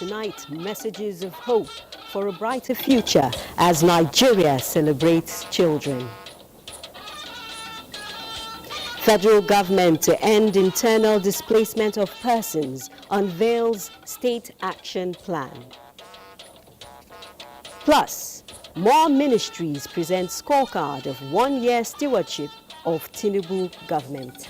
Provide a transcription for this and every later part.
tonight, messages of hope for a brighter future as Nigeria celebrates children. Federal government to end internal displacement of persons unveils state action plan. Plus, more ministries present scorecard of one-year stewardship of Tinubu government.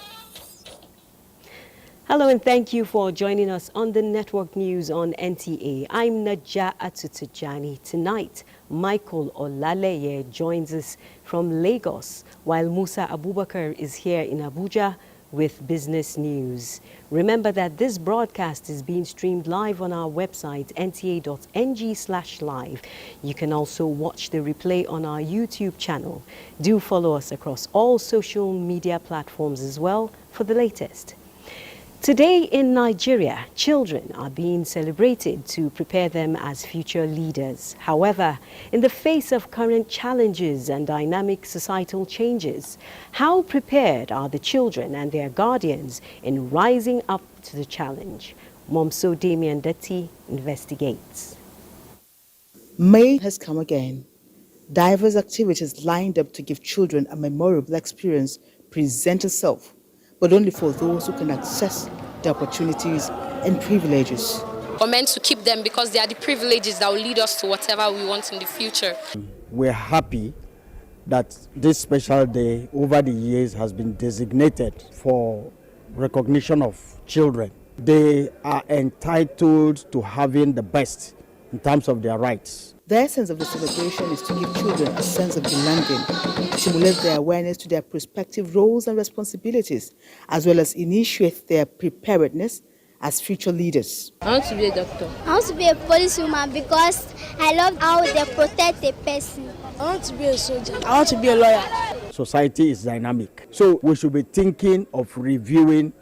Hello and thank you for joining us on the Network News on NTA. I'm Naja Atutujani. Tonight, Michael Olaleye joins us from Lagos, while Musa Abubakar is here in Abuja with business news. Remember that this broadcast is being streamed live on our website, nta.ng/live. You can also watch the replay on our YouTube channel. Do follow us across all social media platforms as well for the latest. Today in Nigeria, children are being celebrated to prepare them as future leaders. However, in the face of current challenges and dynamic societal changes, how prepared are the children and their guardians in rising up to the challenge? Momso Damian Detti investigates. May has come again. Diverse activities lined up to give children a memorable experience present itself, but only for those who can access the opportunities and privileges. We're meant to keep them because they are the privileges that will lead us to whatever we want in the future. We're happy that this special day over the years has been designated for recognition of children. They are entitled to having the best in terms of their rights. The essence of the celebration is to give children a sense of belonging, stimulate their awareness to their prospective roles and responsibilities, as well as initiate their preparedness as future leaders. I want to be a doctor. I want to be a policewoman because I love how they protect a person. I want to be a soldier. I want to be a lawyer. Society is dynamic, so we should be thinking of reviewing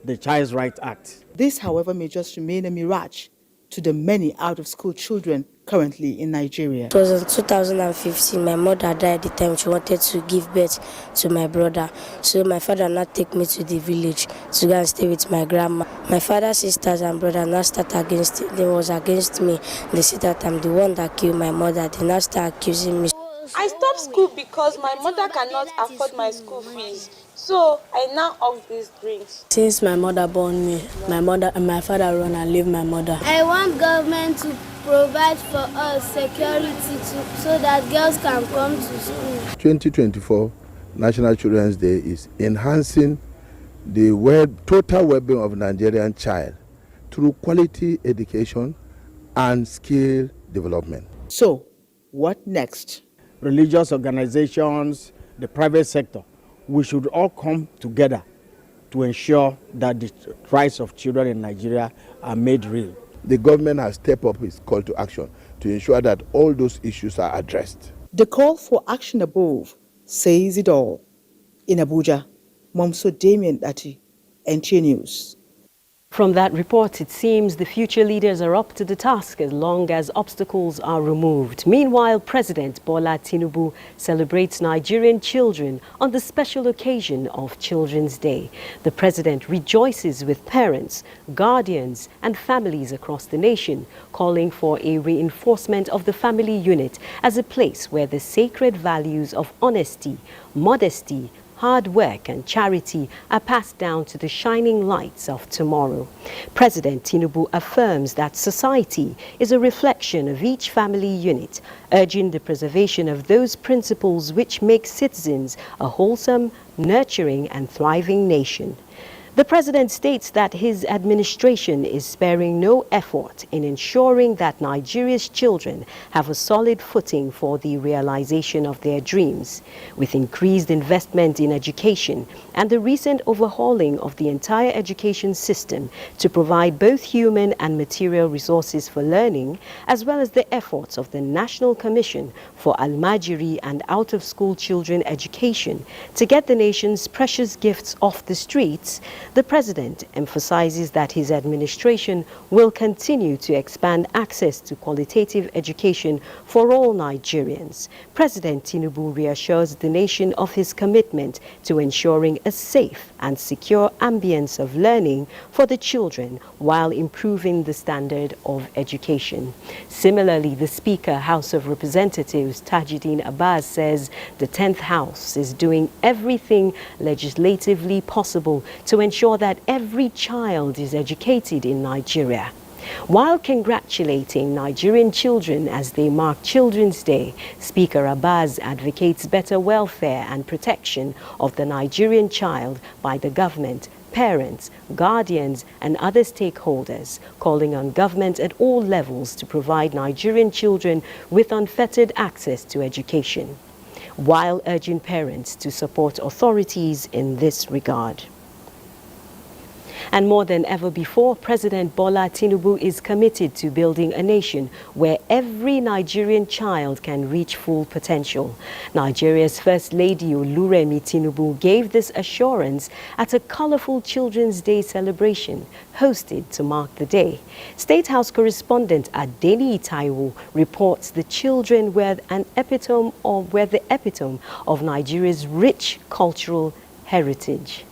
the Child's Rights Act. This, however, may just remain a mirage to the many out-of-school children currently in Nigeria. It was in 2015. My mother died at the time. She wanted to give birth to my brother. So my father now take me to the village to go and stay with my grandma. My father's sisters and brother now start against it. They was against me. They said that I'm the one that killed my mother. They now start accusing me. I stopped school because my mother cannot afford my school fees. So I now off these drinks. Since my mother born me, my mother and my father run and leave my mother. I want government to provide for us security so that girls can come to school. 2024 National Children's Day is enhancing the total well-being of Nigerian child through quality education and skill development. So, what next? Religious organizations, the private sector, we should all come together to ensure that the rights of children in Nigeria are made real. The government has stepped up its call to action to ensure that all those issues are addressed. The call for action above says it all. In Abuja, Momso Damian Detti, NTA News. From that report, it seems the future leaders are up to the task as long as obstacles are removed. Meanwhile, President Bola Tinubu celebrates Nigerian children on the special occasion of Children's Day. The president rejoices with parents, guardians, and families across the nation, calling for a reinforcement of the family unit as a place where the sacred values of honesty, modesty, hard work and charity are passed down to the shining lights of tomorrow. President Tinubu affirms that society is a reflection of each family unit, urging the preservation of those principles which make citizens a wholesome, nurturing and thriving nation. The president states that his administration is sparing no effort in ensuring that Nigeria's children have a solid footing for the realization of their dreams. With increased investment in education and the recent overhauling of the entire education system to provide both human and material resources for learning, as well as the efforts of the National Commission for Almajiri and out-of-school children education to get the nation's precious gifts off the streets, The president emphasizes that his administration will continue to expand access to qualitative education for all Nigerians. President Tinubu reassures the nation of his commitment to ensuring a safe and secure ambience of learning for the children while improving the standard of education. Similarly, the Speaker, House of Representatives, Tajuddin Abbas, says the 10th House is doing everything legislatively possible to ensure that every child is educated in Nigeria. While congratulating Nigerian children as they mark Children's Day, Speaker Abbas advocates better welfare and protection of the Nigerian child by the government, parents, guardians and other stakeholders, calling on government at all levels to provide Nigerian children with unfettered access to education, while urging parents to support authorities in this regard. And more than ever before, President Bola Tinubu is committed to building a nation where every Nigerian child can reach full potential. Nigeria's First Lady Oluremi Tinubu gave this assurance at a colorful Children's Day celebration hosted to mark the day. State House correspondent Adeni Taiwo reports the children were the epitome of Nigeria's rich cultural heritage.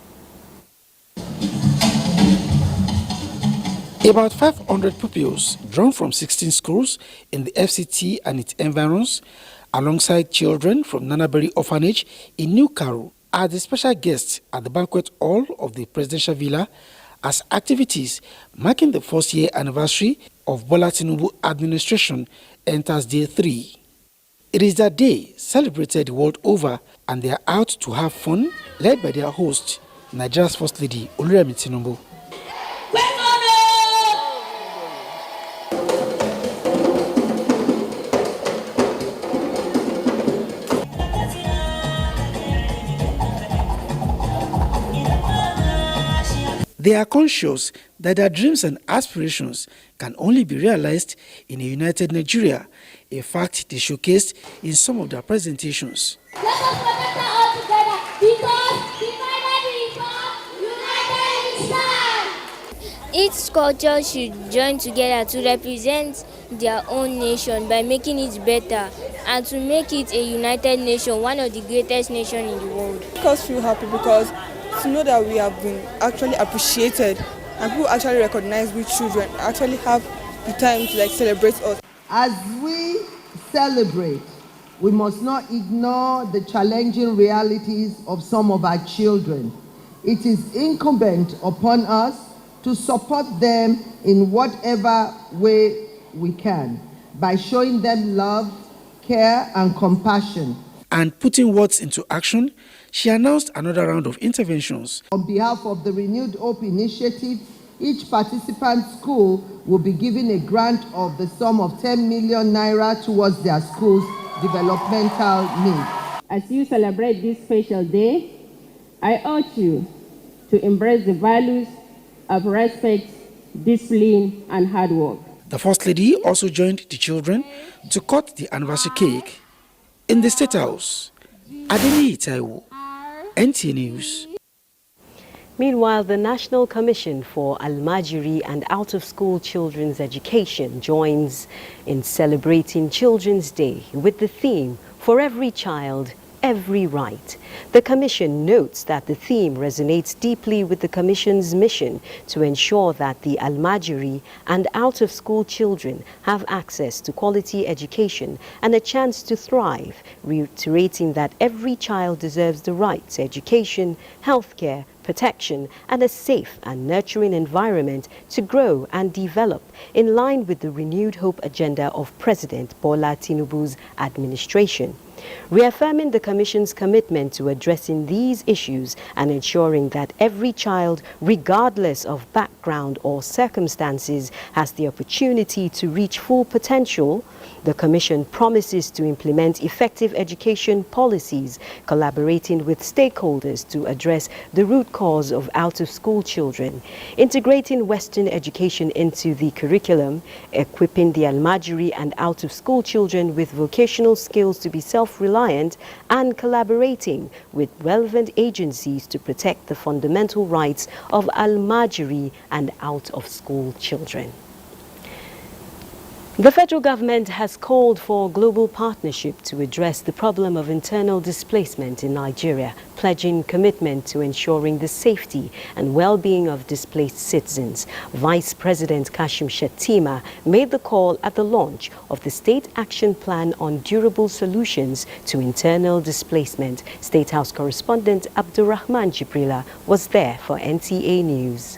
About 500 pupils drawn from 16 schools in the FCT and its environs, alongside children from Nanaberry Orphanage in New Karu, are the special guests at the banquet hall of the Presidential Villa as activities marking the first year anniversary of Bola Tinubu administration enters day 3. It is that day celebrated the world over, and they are out to have fun, led by their host, Nigeria's First Lady Oluremi Tinubu. They are conscious that their dreams and aspirations can only be realized in a united Nigeria, a fact they showcased in some of their presentations. Let us protect her all together because divided we fall, united we stand. Each culture should join together to represent their own nation by making it better and to make it a united nation, one of the greatest nations in the world. Make us feel happy because to know that we have been actually appreciated and people actually recognize we children actually have the time to celebrate us. As we celebrate, we must not ignore the challenging realities of some of our children. It is incumbent upon us to support them in whatever way we can by showing them love, care and compassion. And putting words into action, she announced another round of interventions. On behalf of the Renewed Hope Initiative, each participant school will be given a grant of the sum of 10 million naira towards their school's developmental needs. As you celebrate this special day, I urge you to embrace the values of respect, discipline, and hard work. The First Lady also joined the children to cut the anniversary cake. In the State House, Adeni Taiwo, NTA News. Meanwhile, the National Commission for Almajiri and Out-of-School Children's Education joins in celebrating Children's Day with the theme, For Every Child, Every Right. The Commission notes that the theme resonates deeply with the Commission's mission to ensure that the Almajiri and out-of-school children have access to quality education and a chance to thrive, reiterating that every child deserves the right to education, healthcare, protection, and a safe and nurturing environment to grow and develop in line with the renewed hope agenda of President Bola Tinubu's administration. Reaffirming the Commission's commitment to addressing these issues and ensuring that every child, regardless of background or circumstances, has the opportunity to reach full potential, the Commission promises to implement effective education policies, collaborating with stakeholders to address the root cause of out-of-school children, integrating Western education into the curriculum, equipping the Almajiri and out-of-school children with vocational skills to be self self-reliant and collaborating with relevant agencies to protect the fundamental rights of Al-Majiri and out-of-school children. The federal government has called for global partnership to address the problem of internal displacement in Nigeria, pledging commitment to ensuring the safety and well-being of displaced citizens. Vice President Kashim Shettima made the call at the launch of the State Action Plan on Durable Solutions to Internal Displacement. State House correspondent Abdurrahman Jibrila was there for NTA News.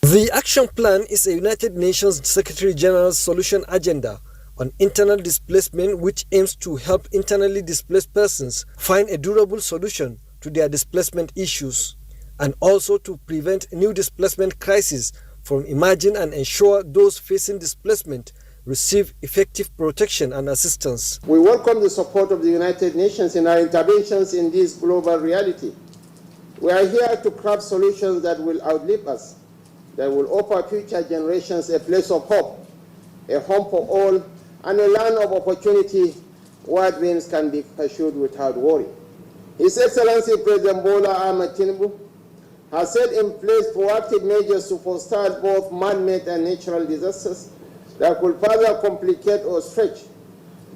The action plan is a United Nations Secretary General's solution agenda on internal displacement, which aims to help internally displaced persons find a durable solution to their displacement issues and also to prevent new displacement crises from emerging and ensure those facing displacement receive effective protection and assistance. We welcome the support of the United Nations in our interventions in this global reality. We are here to craft solutions that will outlive us, that will offer future generations a place of hope, a home for all, and a land of opportunity where dreams can be pursued without worry. His Excellency President Bola Ahmed Tinubu has set in place proactive measures to forestall both man-made and natural disasters that could further complicate or stretch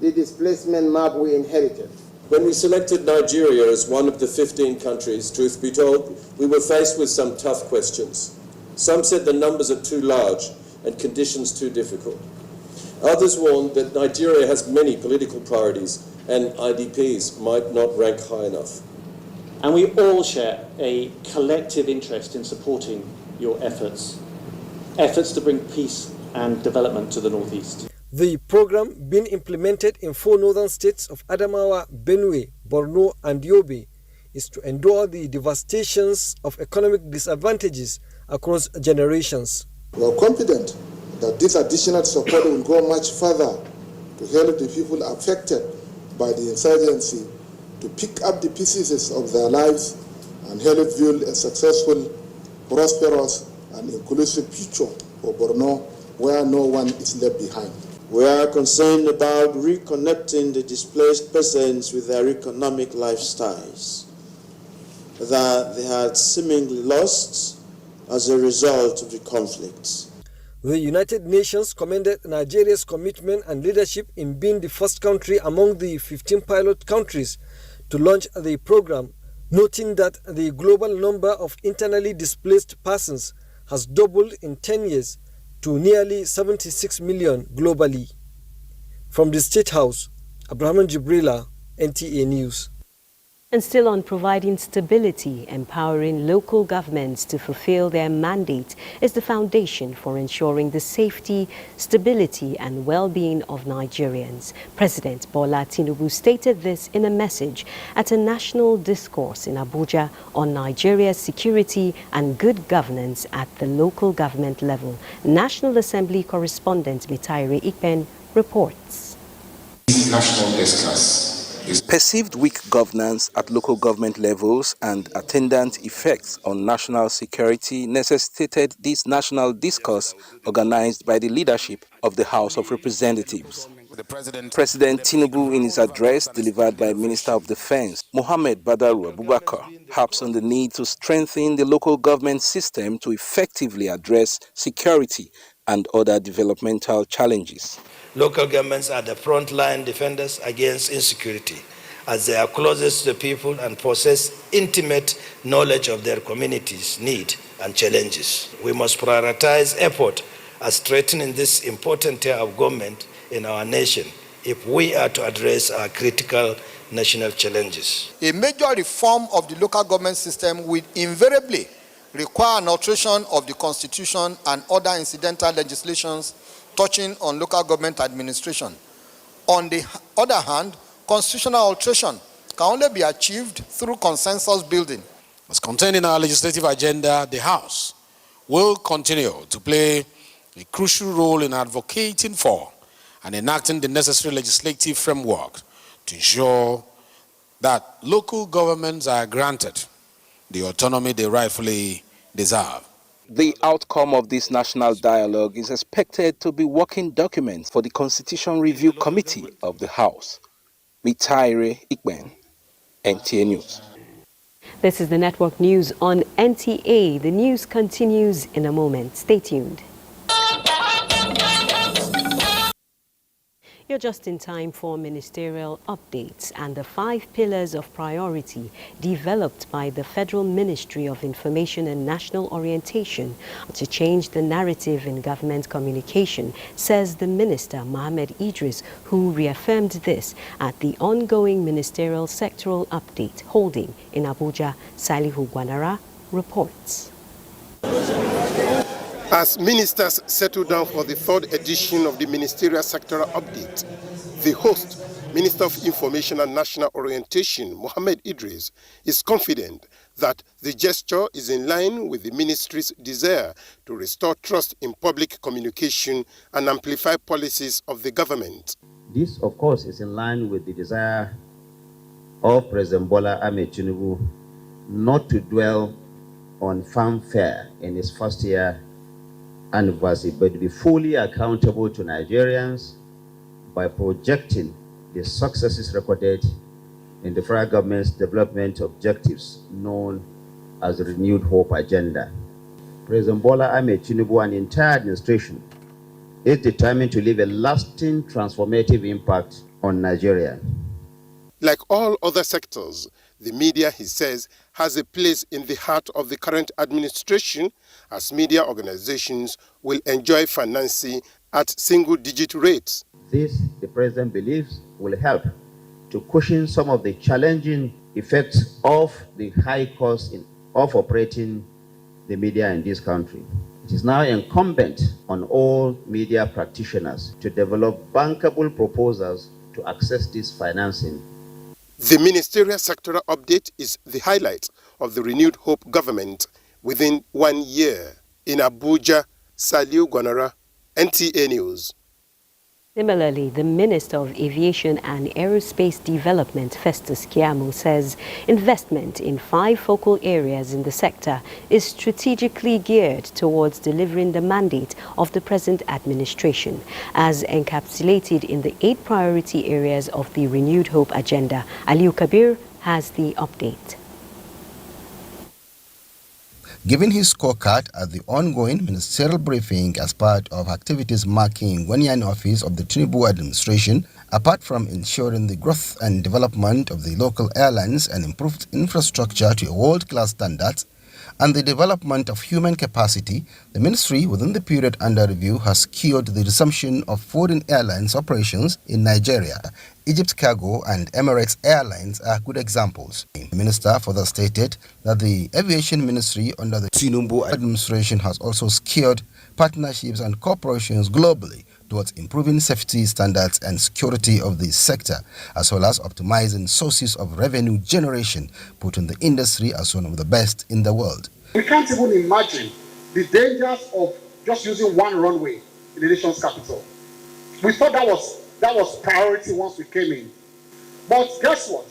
the displacement map we inherited. When we selected Nigeria as one of the 15 countries, truth be told, we were faced with some tough questions. Some said the numbers are too large and conditions too difficult. Others warned that Nigeria has many political priorities and IDPs might not rank high enough. And we all share a collective interest in supporting your efforts to bring peace and development to the Northeast. The program, being implemented in 4 northern states of Adamawa, Benue, Borno, and Yobe, is to endure the devastations of economic disadvantages across generations. We are confident that this additional support will go much further to help the people affected by the insurgency to pick up the pieces of their lives and help build a successful, prosperous, and inclusive future for Borno, where no one is left behind. We are concerned about reconnecting the displaced persons with their economic lifestyles that they had seemingly lost as a result of the conflicts. The United Nations commended Nigeria's commitment and leadership in being the first country among the 15 pilot countries to launch the program, noting that the global number of internally displaced persons has doubled in 10 years to nearly 76 million globally. From the State House, Abdurrahman Jibrila, NTA News. And still on providing stability, empowering local governments to fulfill their mandate is the foundation for ensuring the safety, stability and well-being of Nigerians. President Bola Tinubu stated this in a message at a national discourse in Abuja on Nigeria's security and good governance at the local government level. National Assembly correspondent Mitaire Ikpen reports. National discuss. Perceived weak governance at local government levels and attendant effects on national security necessitated this national discourse organized by the leadership of the House of Representatives. President Tinubu, in his address delivered by Minister of Defense Mohammed Badaru Abubakar, harps on the need to strengthen the local government system to effectively address security and other developmental challenges. Local governments are the frontline defenders against insecurity, as they are closest to the people and possess intimate knowledge of their communities' needs and challenges. We must prioritize effort at strengthening this important tier of government in our nation if we are to address our critical national challenges. A major reform of the local government system will invariably require an alteration of the Constitution and other incidental legislations touching on local government administration. On the other hand, constitutional alteration can only be achieved through consensus building. As contained in our legislative agenda, the House will continue to play a crucial role in advocating for and enacting the necessary legislative framework to ensure that local governments are granted the autonomy they rightfully deserve. The outcome of this national dialogue is expected to be working documents for the Constitution Review Committee of the House. Bitaire Ikben, NTA News. This is the network news on NTA. The news continues in a moment. Stay tuned. You're just in time for ministerial updates and the 5 pillars of priority developed by the Federal Ministry of Information and National Orientation to change the narrative in government communication, says the Minister Mohammed Idris, who reaffirmed this at the ongoing ministerial sectoral update holding in Abuja. Salihu Gwanara reports. As ministers settle down for the 3rd edition of the Ministerial Sectoral Update, the host, Minister of Information and National Orientation, Mohammed Idris, is confident that the gesture is in line with the ministry's desire to restore trust in public communication and amplify policies of the government. This, of course, is in line with the desire of President Bola Ahmed Tinubu not to dwell on fanfare in his first year anniversary, but to be fully accountable to Nigerians by projecting the successes recorded in the federal government's development objectives known as the Renewed Hope Agenda. President Bola Ahmed Tinubu and the entire administration is determined to leave a lasting transformative impact on Nigeria. Like all other sectors, the media, he says, has a place in the heart of the current administration, as media organizations will enjoy financing at single-digit rates. This, the president believes, will help to cushion some of the challenging effects of the high cost of operating the media in this country. It is now incumbent on all media practitioners to develop bankable proposals to access this financing. The ministerial sectoral update is the highlight of the Renewed Hope government within 1 year. In Abuja, Saliu Gwanara, NTA News. Similarly, the Minister of Aviation and Aerospace Development, Festus Keyamo, says investment in 5 focal areas in the sector is strategically geared towards delivering the mandate of the present administration, as encapsulated in the 8 priority areas of the Renewed Hope agenda. Aliu Kabir has the update. Giving his scorecard at the ongoing ministerial briefing as part of activities marking 1 year in office of the Tinubu administration, apart from ensuring the growth and development of the local airlines and improved infrastructure to a world-class standards, and the development of human capacity, the ministry within the period under review has secured the resumption of foreign airlines operations in Nigeria. Egypt Cargo and Emirates Airlines are good examples. The minister further stated that the aviation ministry under the Tinubu administration has also secured partnerships and cooperations globally towards improving safety standards and security of the sector, as well as optimizing sources of revenue generation, putting the industry as one of the best in the world. We can't even imagine the dangers of just using one runway in the nation's capital. We thought that was priority once we came in. But guess what?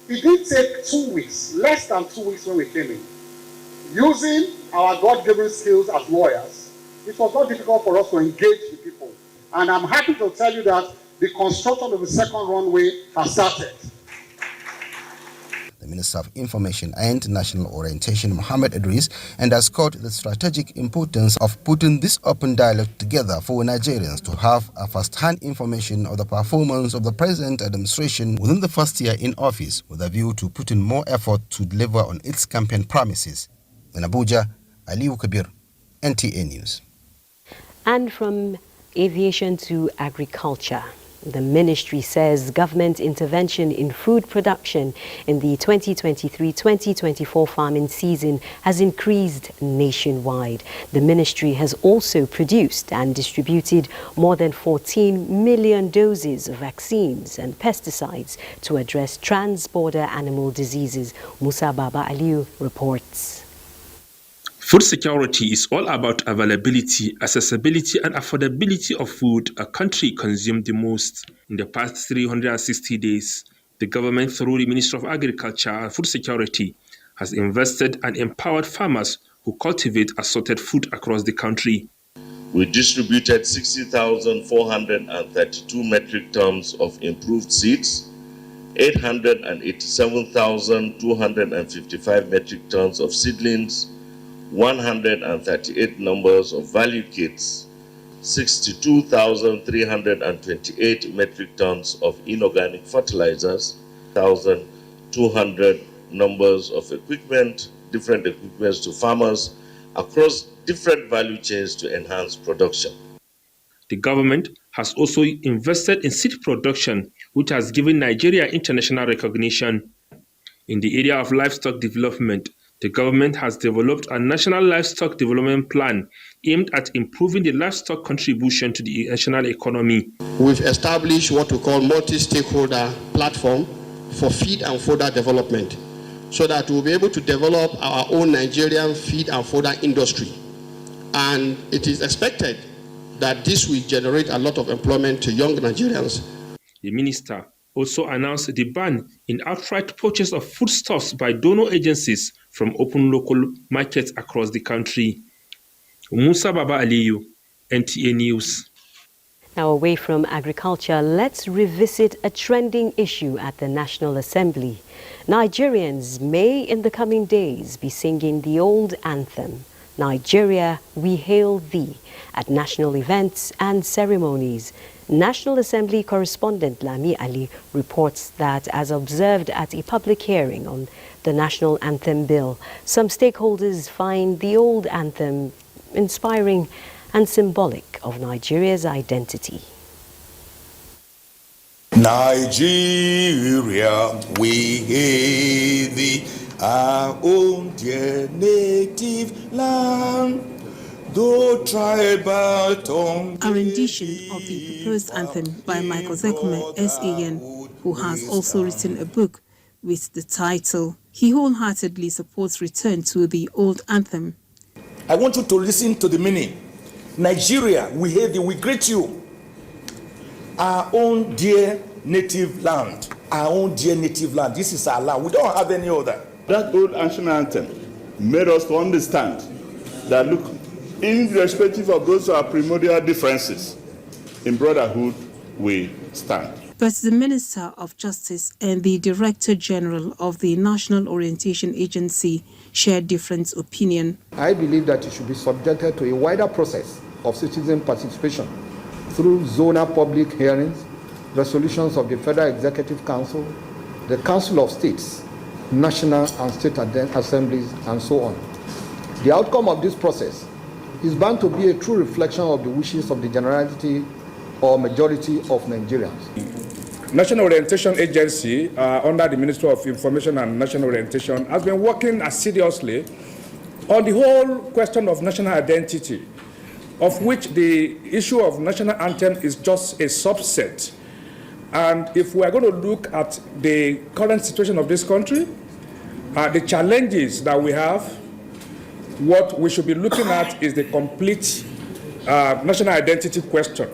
It did take 2 weeks, less than 2 weeks when we came in. Using our God-given skills as lawyers, it was not difficult for us to engage the people. And I'm happy to tell you that the construction of the second runway has started. The Minister of Information and National Orientation, Mohammed Idris, underscored the strategic importance of putting this open dialogue together for Nigerians to have a first-hand information of the performance of the present administration within the first year in office, with a view to putting more effort to deliver on its campaign promises. In Abuja, Aliu Kabir, NTA News. And from aviation to agriculture, the ministry says government intervention in food production in the 2023-2024 farming season has increased nationwide. The ministry has also produced and distributed more than 14 million doses of vaccines and pesticides to address trans-border animal diseases. Musa Baba Aliu reports. Food security is all about availability, accessibility, and affordability of food a country consumed the most. In the past 360 days, the government, through the Ministry of Agriculture and Food Security, has invested and empowered farmers who cultivate assorted food across the country. We distributed 60,432 metric tons of improved seeds, 887,255 metric tons of seedlings, 138 numbers of value kits, 62,328 metric tons of inorganic fertilizers, 1,200 numbers of different equipments to farmers across different value chains to enhance production. The government has also invested in seed production, which has given Nigeria international recognition. In the area of livestock development, the government has developed a national livestock development plan aimed at improving the livestock contribution to the national economy. We've established what we call multi-stakeholder platform for feed and fodder development, so that we'll be able to develop our own Nigerian feed and fodder industry. And it is expected that this will generate a lot of employment to young Nigerians. The minister also announced the ban in outright purchase of foodstuffs by donor agencies from open local markets across the country. Musa Baba Aliyu, NTA News. Now, away from agriculture, let's revisit a trending issue at the National Assembly. Nigerians may, in the coming days, be singing the old anthem, Nigeria, We Hail Thee, at national events and ceremonies. National Assembly correspondent Lami Ali reports that, as observed at a public hearing on the National Anthem Bill, some stakeholders find the old anthem inspiring and symbolic of Nigeria's identity. Nigeria, we hail thee, our own dear native land. Though tribal tongue. A rendition of the proposed anthem by Michael Zekume, SAN, who has also written a book with the title, he wholeheartedly supports return to the old anthem. I want you to listen to the meaning. Nigeria, we hail thee, we greet you. Our own dear native land. Our own dear native land. This is our land. We don't have any other. That old ancient anthem made us to understand that, look, irrespective of those our primordial differences, in brotherhood we stand. But the Minister of Justice and the Director General of the National Orientation Agency share different opinion. I believe that it should be subjected to a wider process of citizen participation through zonal public hearings, resolutions of the Federal Executive Council, the Council of States, national and state assemblies, and so on. The outcome of this process is bound to be a true reflection of the wishes of the generality or majority of Nigerians. National Orientation Agency, under the Ministry of Information and National Orientation, has been working assiduously on the whole question of national identity, of which the issue of national anthem is just a subset. And if we are going to look at the current situation of this country, the challenges that we have, what we should be looking at is the complete national identity question.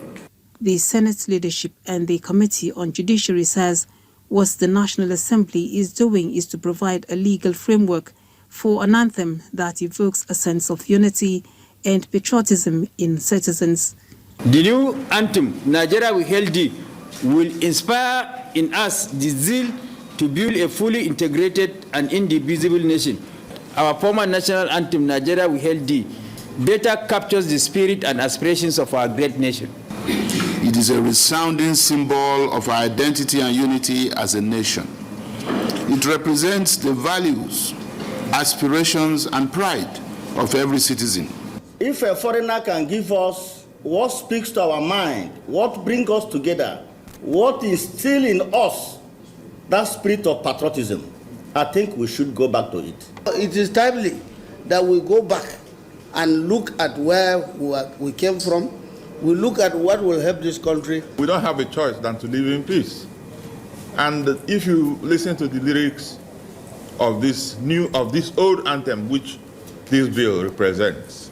The Senate leadership and the Committee on Judiciary says what the National Assembly is doing is to provide a legal framework for an anthem that evokes a sense of unity and patriotism in citizens. The new anthem, Nigeria We Hail Thee, will inspire in us the zeal to build a fully integrated and indivisible nation. Our former national anthem, Nigeria We Hail Thee, better captures the spirit and aspirations of our great nation. It is a resounding symbol of our identity and unity as a nation. It represents the values, aspirations, and pride of every citizen. If a foreigner can give us what speaks to our mind, what brings us together, what instills in us that spirit of patriotism, I think we should go back to it. It is timely that we go back and look at where we came from. We look at what will help this country. We don't have a choice than to live in peace. And if you listen to the lyrics of this old anthem, which this bill represents,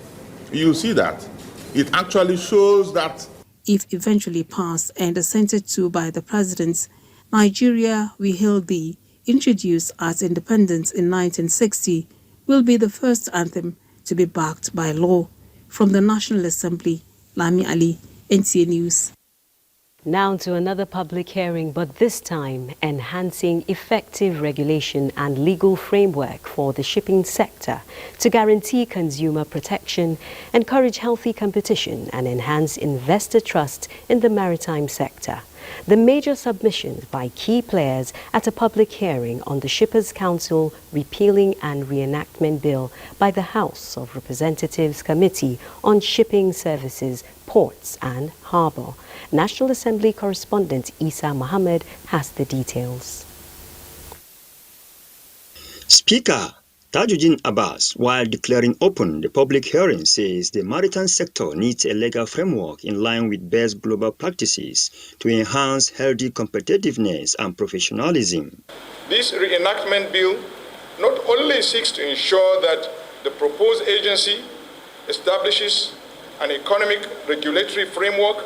you see that it actually shows that if eventually passed and assented to by the President, Nigeria We Hail Thee, introduced as independence in 1960, will be the first anthem to be backed by law. From the National Assembly, Lami Ali, NTA News. Now to another public hearing, but this time enhancing effective regulation and legal framework for the shipping sector to guarantee consumer protection, encourage healthy competition and enhance investor trust in the maritime sector. The major submissions by key players at a public hearing on the Shippers Council Repealing and Reenactment Bill by the House of Representatives Committee on Shipping Services, Ports and Harbour. National Assembly correspondent Isa Mohammed has the details. Speaker Tajuddin Abbas, while declaring open the public hearing, says the maritime sector needs a legal framework in line with best global practices to enhance healthy competitiveness and professionalism. This reenactment bill not only seeks to ensure that the proposed agency establishes an economic regulatory framework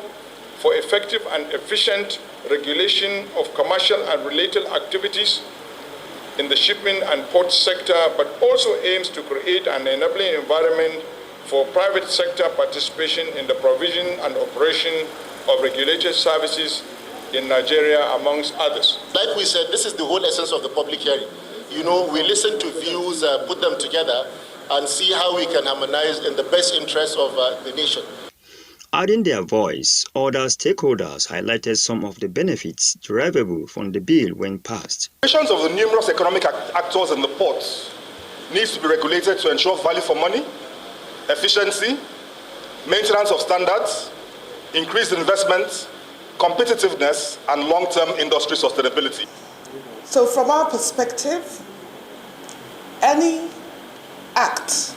for effective and efficient regulation of commercial and related activities in the shipping and port sector, but also aims to create an enabling environment for private sector participation in the provision and operation of regulated services in Nigeria, amongst others. Like we said, this is the whole essence of the public hearing. You know, we listen to views, put them together, and see how we can harmonize in the best interest of the nation. Adding their voice, other stakeholders highlighted some of the benefits derivable from the bill when passed. Operations of the numerous economic actors in the ports needs to be regulated to ensure value for money, efficiency, maintenance of standards, increased investment, competitiveness, and long-term industry sustainability. So from our perspective, any act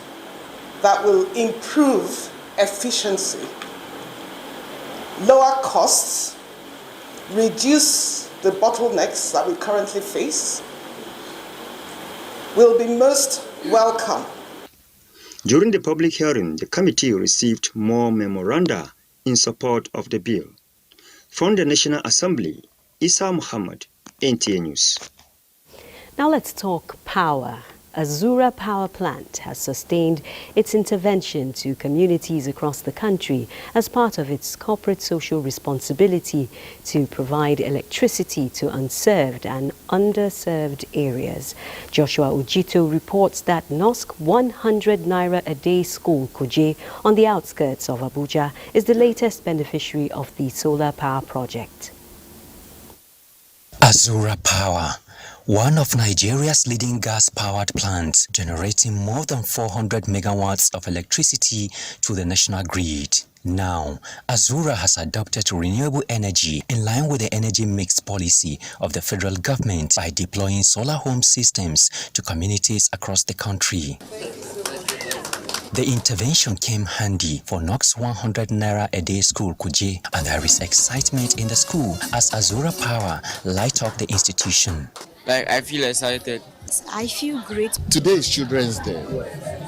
that will improve efficiency, lower costs, reduce the bottlenecks that we currently face, will be most welcome. During the public hearing, the committee received more memoranda in support of the bill. From the National Assembly, Isa Muhammad, NTA News. Now let's talk power. Azura Power Plant has sustained its intervention to communities across the country as part of its corporate social responsibility to provide electricity to unserved and underserved areas. Joshua Ojito reports that NOSC 100 Naira a day school Kuje on the outskirts of Abuja is the latest beneficiary of the solar power project. Azura Power, one of Nigeria's leading gas-powered plants, generating more than 400 megawatts of electricity to the national grid. Now, Azura has adopted renewable energy in line with the energy mix policy of the federal government by deploying solar home systems to communities across the country. The intervention came handy for NOSC 100 Naira a day school Kuje, and there is excitement in the school as Azura Power light up the institution. I feel excited. I feel great. Today is Children's Day,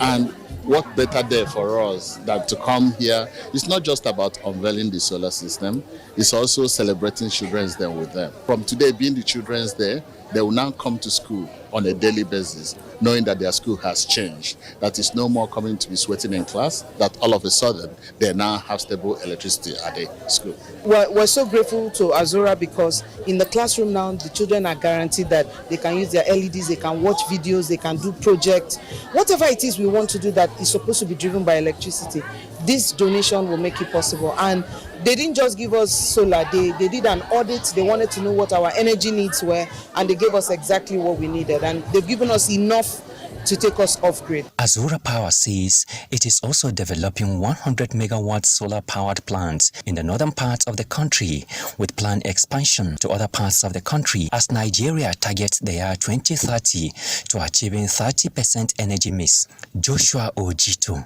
and what better day for us than to come here? It's not just about unveiling the solar system, it's also celebrating Children's Day with them. From today being the Children's Day, they will now come to school on a daily basis, knowing that their school has changed, that it's no more coming to be sweating in class, that all of a sudden they now have stable electricity at the school. We're so grateful to Azura because in the classroom now, the children are guaranteed that they can use their LEDs, they can watch videos, they can do projects. Whatever it is we want to do that is supposed to be driven by electricity, this donation will make it possible. And they didn't just give us solar, they did an audit, they wanted to know what our energy needs were, and they gave us exactly what we needed. And they've given us enough to take us off grid. Azura Power says it is also developing 100 megawatt solar powered plants in the northern part of the country, with planned expansion to other parts of the country as Nigeria targets the year 2030 to achieving 30% energy mix. Joshua Ojito,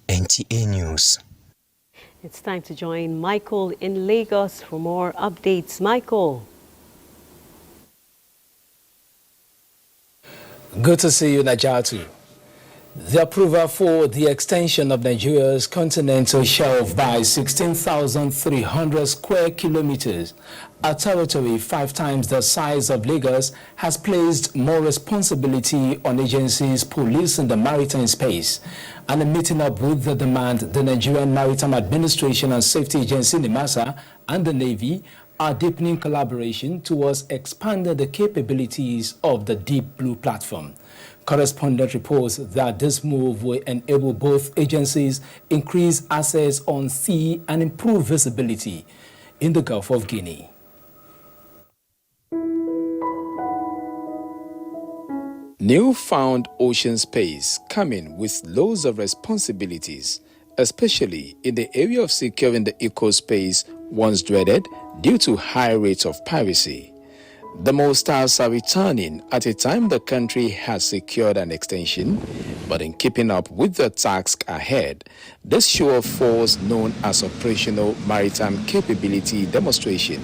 NTA News. It's time to join Michael in Lagos for more updates. Michael. Good to see you, Najatu. The approval for the extension of Nigeria's continental shelf by 16,300 square kilometers, a territory 5 times the size of Lagos, has placed more responsibility on agencies policing the maritime space. And in meeting up with the demand, the Nigerian Maritime Administration and Safety Agency, NIMASA, and the Navy are deepening collaboration towards expanding the capabilities of the Deep Blue platform. Correspondent reports that this move will enable both agencies increase access on sea and improve visibility in the Gulf of Guinea. Newfound ocean space coming with loads of responsibilities, especially in the area of securing the eco-space once dreaded due to high rates of piracy. The most stars are returning at a time the country has secured an extension, but in keeping up with the task ahead, this show of force known as Operational Maritime Capability Demonstration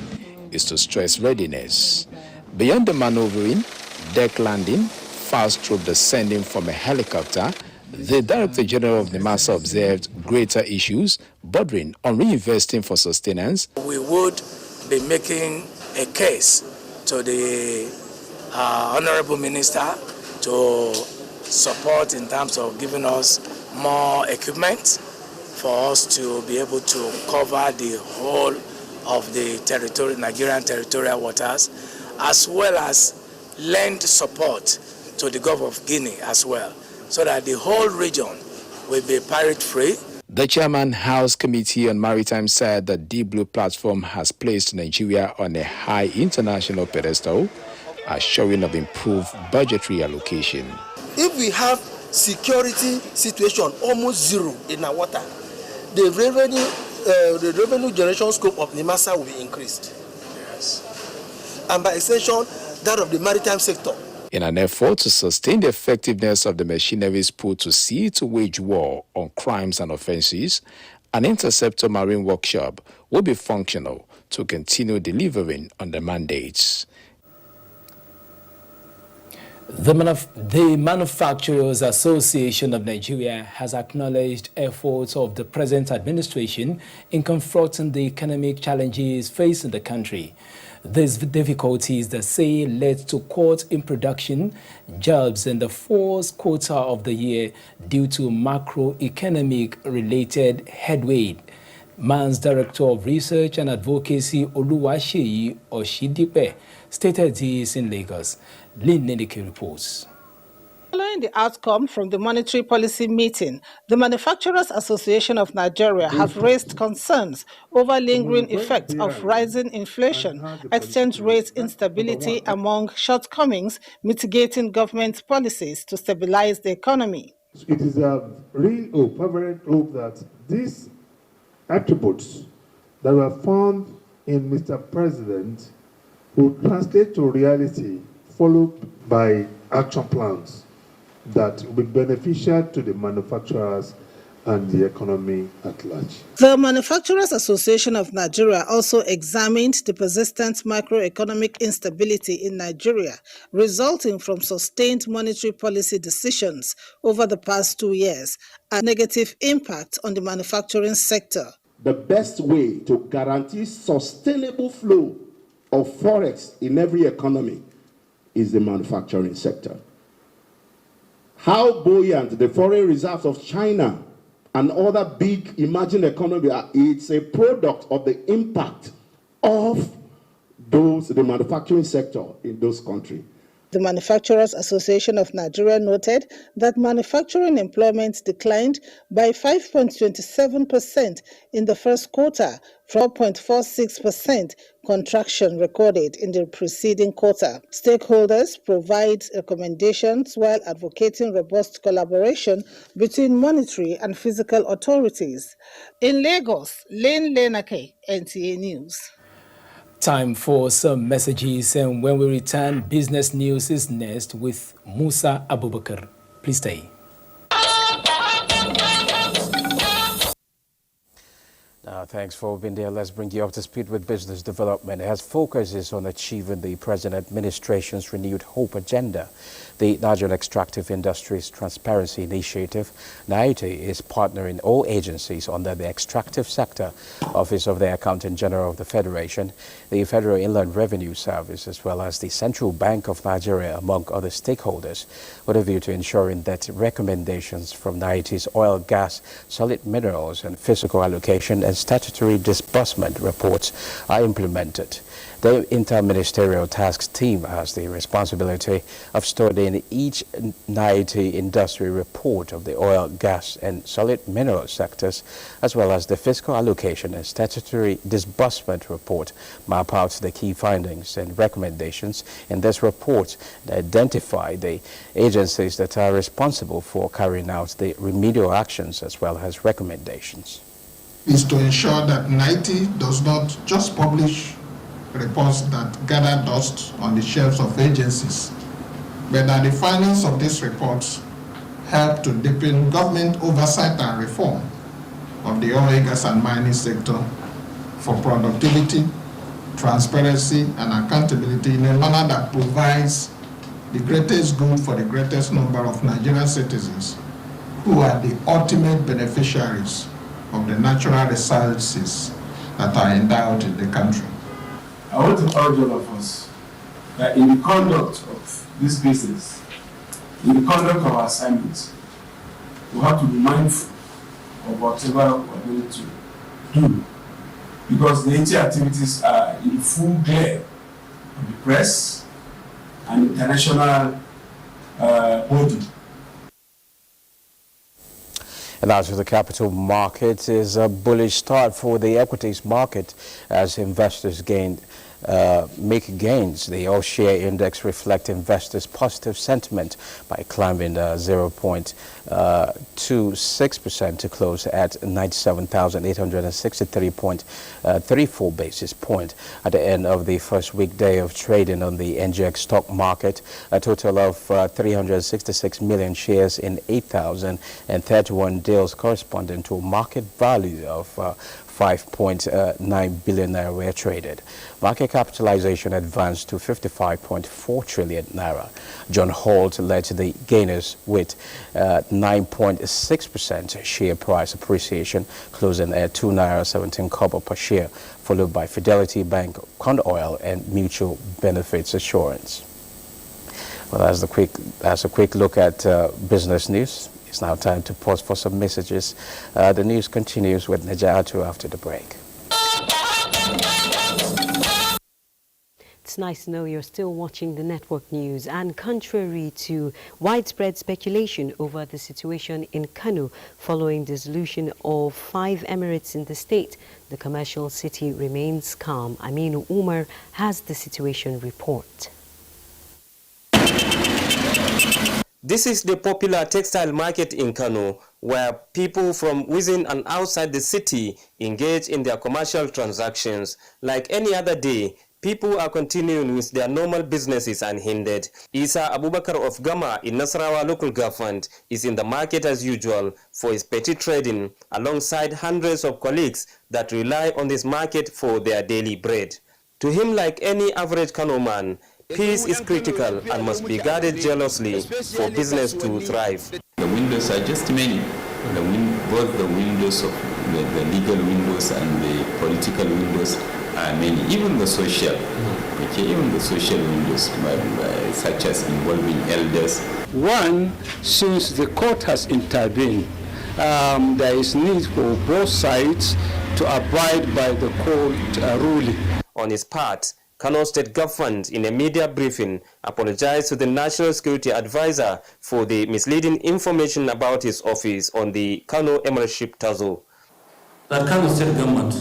is to stress readiness. Beyond the maneuvering, deck landing, fast troop descending from a helicopter, the Director General of NIMASA observed greater issues bordering on reinvesting for sustenance. We would be making a case to the Honorable Minister to support in terms of giving us more equipment for us to be able to cover the whole of the Nigerian territorial waters, as well as lend support to the Gulf of Guinea as well, so that the whole region will be pirate-free. The Chairman House Committee on Maritime said the Deep Blue platform has placed Nigeria on a high international pedestal, a showing of improved budgetary allocation. If we have security situation almost zero in our water, the revenue generation scope of NIMASA will be increased. Yes. And by extension, that of the maritime sector. In an effort to sustain the effectiveness of the machineries put to sea to wage war on crimes and offenses, an interceptor marine workshop will be functional to continue delivering on the mandates. The Manufacturers Association of Nigeria has acknowledged efforts of the present administration in confronting the economic challenges facing the country. These difficulties, they say, led to cuts in production, jobs in the fourth quarter of the year due to macroeconomic related headwind. MAN's Director of Research and Advocacy, Oluwaseyi Oshidipe, stated this in Lagos. Lynn Nedeke reports. Following the outcome from the monetary policy meeting, the Manufacturers Association of Nigeria have raised concerns over lingering effects of rising inflation, exchange rate instability, among shortcomings mitigating government policies to stabilize the economy. It is a real hope, fervent hope that these attributes that were found in Mr. President will translate to reality, followed by action plans that will be beneficial to the manufacturers and the economy at large. The Manufacturers Association of Nigeria also examined the persistent macroeconomic instability in Nigeria, resulting from sustained monetary policy decisions over the past 2 years, and negative impact on the manufacturing sector. The best way to guarantee sustainable flow of forex in every economy is the manufacturing sector. How buoyant the foreign reserves of China and other big emerging economies are, it's a product of the impact of the manufacturing sector in those countries. The Manufacturers Association of Nigeria noted that manufacturing employment declined by 5.27% in the first quarter, from 4.46% contraction recorded in the preceding quarter. Stakeholders provide recommendations while advocating robust collaboration between monetary and fiscal authorities. In Lagos, Lane Lenake, NTA News. Time for some messages, and when we return, business news is next with Musa Abubakar. Please stay. Thanks for being there. Let's bring you up to speed with business development. It has focuses on achieving the present administration's renewed hope agenda. The Nigerian Extractive Industries Transparency Initiative, NITA, is partnering all agencies under the Extractive Sector Office of the Accountant General of the Federation, the Federal Inland Revenue Service, as well as the Central Bank of Nigeria, among other stakeholders, with a view to ensuring that recommendations from NITA's oil, gas, solid minerals, and physical allocation and statutory disbursement reports are implemented. The Interministerial Task Team has the responsibility of studying each 90 industry report of the oil, gas and solid mineral sectors, as well as the fiscal allocation and statutory disbursement report, map out the key findings and recommendations in this report and identify the agencies that are responsible for carrying out the remedial actions as well as recommendations. Is to ensure that 90 does not just publish reports that gather dust on the shelves of agencies, but that the findings of these reports help to deepen government oversight and reform of the oil, gas and mining sector for productivity, transparency and accountability in a manner that provides the greatest good for the greatest number of Nigerian citizens who are the ultimate beneficiaries of the natural resources that are endowed in the country. I want to urge all of us that in the conduct of this business, in the conduct of our assignments, we have to be mindful of whatever we're going to do, because the NTA activities are in full glare of the press and international body. And now to the capital market is a bullish start for the equities market as investors make gains. The all-share index reflects investors' positive sentiment by climbing 0.26% to close at 97,863.34 basis point. At the end of the first weekday of trading on the NGX stock market, a total of 366 million shares in 8,031 deals corresponding to a market value of 5.9 billion naira were traded. Market capitalization advanced to 55.4 trillion naira. John Holt led the gainers with 9.6% share price appreciation, closing at 2 naira 17 kobo per share, followed by Fidelity Bank, Con Oil and Mutual Benefits Assurance. Well, that's a quick look at business news. It's now time to pause for some messages. The news continues with Najatu after the break. It's nice to know you're still watching the network news. And contrary to widespread speculation over the situation in Kano following dissolution of 5 emirates in the state, the commercial city remains calm. Aminu Umar has the situation report. This is the popular textile market in Kano, where people from within and outside the city engage in their commercial transactions. Like any other day, people are continuing with their normal businesses unhindered. Isa Abubakar of Gama in Nasarawa local government is in the market as usual for his petty trading, alongside hundreds of colleagues that rely on this market for their daily bread. To him, like any average Kano man, peace is critical and must be guarded jealously for business to thrive. The windows are just many. Both the windows of the legal windows and the political windows are many. Even the social, even the social windows, such as involving elders. One, since the court has intervened, there is need for both sides to abide by the court ruling. On his part, Kano State Government, in a media briefing, apologized to the National Security Advisor for the misleading information about his office on the Kano Emirship Tazo. That Kano State Government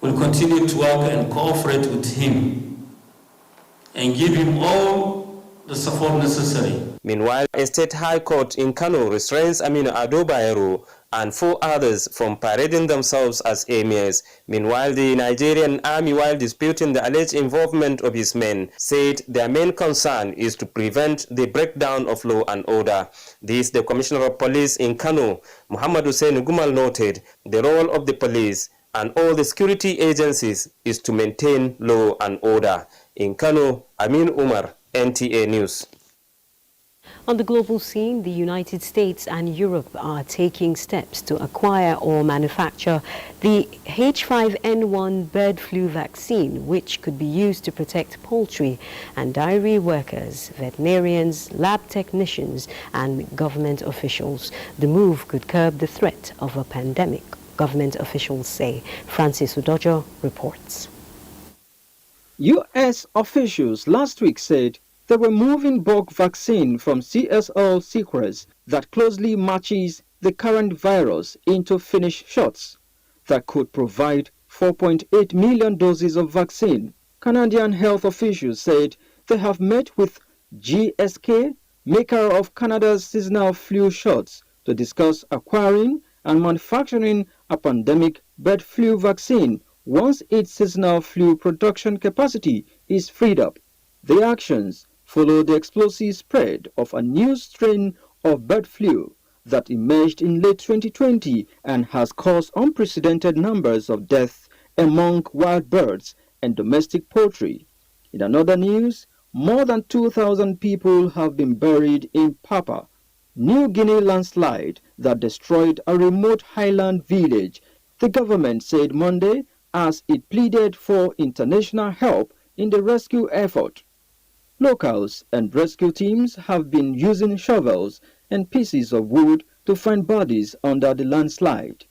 will continue to work and cooperate with him and give him all the support necessary. Meanwhile, a state high court in Kano restrains Aminu Ado Bayero and 4 others from parading themselves as emirs. Meanwhile, the Nigerian army, while disputing the alleged involvement of his men, said their main concern is to prevent the breakdown of law and order. This, the Commissioner of Police in Kano, Muhammad Hussein Gumal, noted the role of the police and all the security agencies is to maintain law and order. In Kano, Amin Umar, NTA News. On the global scene, the United States and Europe are taking steps to acquire or manufacture the H5N1 bird flu vaccine, which could be used to protect poultry and dairy workers, veterinarians, lab technicians, and government officials. The move could curb the threat of a pandemic. government officials say. Francis Udojo reports. U.S. officials last week said they were moving bulk vaccine from CSL Seqirus that closely matches the current virus into finished shots that could provide 4.8 million doses of vaccine. Canadian health officials said they have met with GSK, maker of Canada's seasonal flu shots, to discuss acquiring and manufacturing a pandemic bird flu vaccine once its seasonal flu production capacity is freed up. The actions follow the explosive spread of a new strain of bird flu that emerged in late 2020 and has caused unprecedented numbers of deaths among wild birds and domestic poultry. In another news, more than 2,000 people have been buried in Papua New Guinea landslide that destroyed a remote highland village, the government said Monday, as it pleaded for international help in the rescue effort. Locals and rescue teams have been using shovels and pieces of wood to find bodies under the landslide.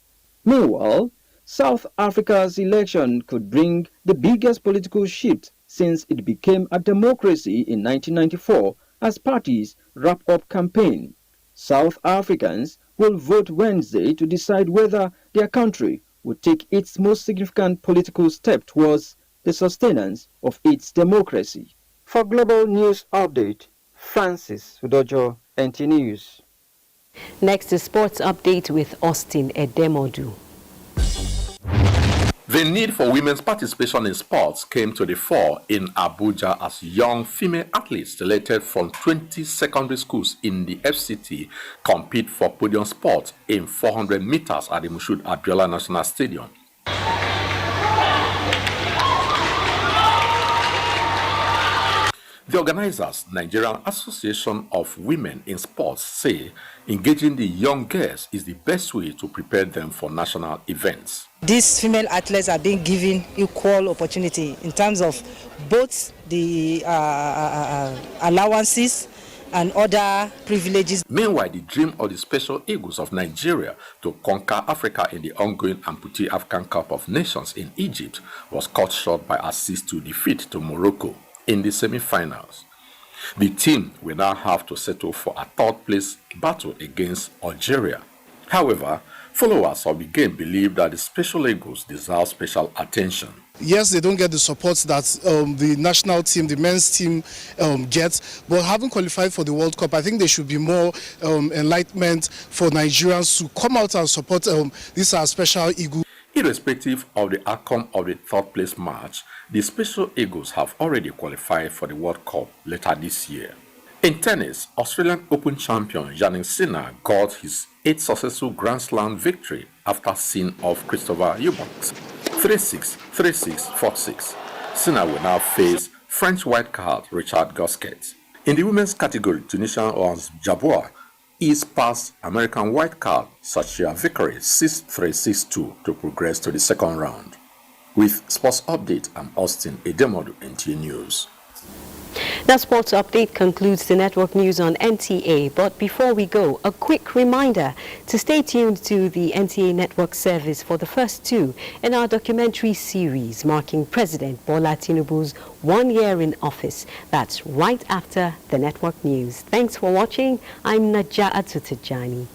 Meanwhile, South Africa's election could bring the biggest political shift since it became a democracy in 1994 as parties wrap up campaign. South Africans will vote Wednesday to decide whether their country will take its most significant political step towards the sustenance of its democracy. For Global News Update, Francis Udojo, NTA News. Next is Sports Update with Austin Edemodu. The need for women's participation in sports came to the fore in Abuja as young female athletes selected from 20 secondary schools in the FCT compete for podium sports in 400 meters at the Moshood Abiola National Stadium. The organizers, Nigerian Association of Women in Sports, say engaging the young girls is the best way to prepare them for national events. These female athletes are being given equal opportunity in terms of both the allowances and other privileges. Meanwhile, the dream of the Special Eagles of Nigeria to conquer Africa in the ongoing Amputee African Cup of Nations in Egypt was cut short by a 6-2 defeat to Morocco in the semi-finals. The team will now have to settle for a third-place battle against Algeria. However, followers of the game believe that the Special Eagles deserve special attention. Yes, they don't get the support that the national team, the men's team gets, but having qualified for the World Cup, I think there should be more enlightenment for Nigerians to come out and support this our Special Eagles. Irrespective of the outcome of the third-place match, the Special Eagles have already qualified for the World Cup later this year. In tennis, Australian Open champion Jannik Sinner got his 8th successful Grand Slam victory after seeing off Christopher Eubanks 3-6, 3-6, 4-6. Sinner will now face French wildcard Richard Gasquet. In the women's category, Tunisian Orange Jaboua is past American wildcard Sachia Vickery 6-3, 6-2 to progress to the second round. With Sports Update, I'm Austin Edemodu, NTA News. That Sports Update concludes the network news on NTA. But before we go, a quick reminder to stay tuned to the NTA network service for the first two in our documentary series marking President Bola Tinubu's 1 year in office. That's right after the network news. Thanks for watching. I'm Naja'atu Tijani.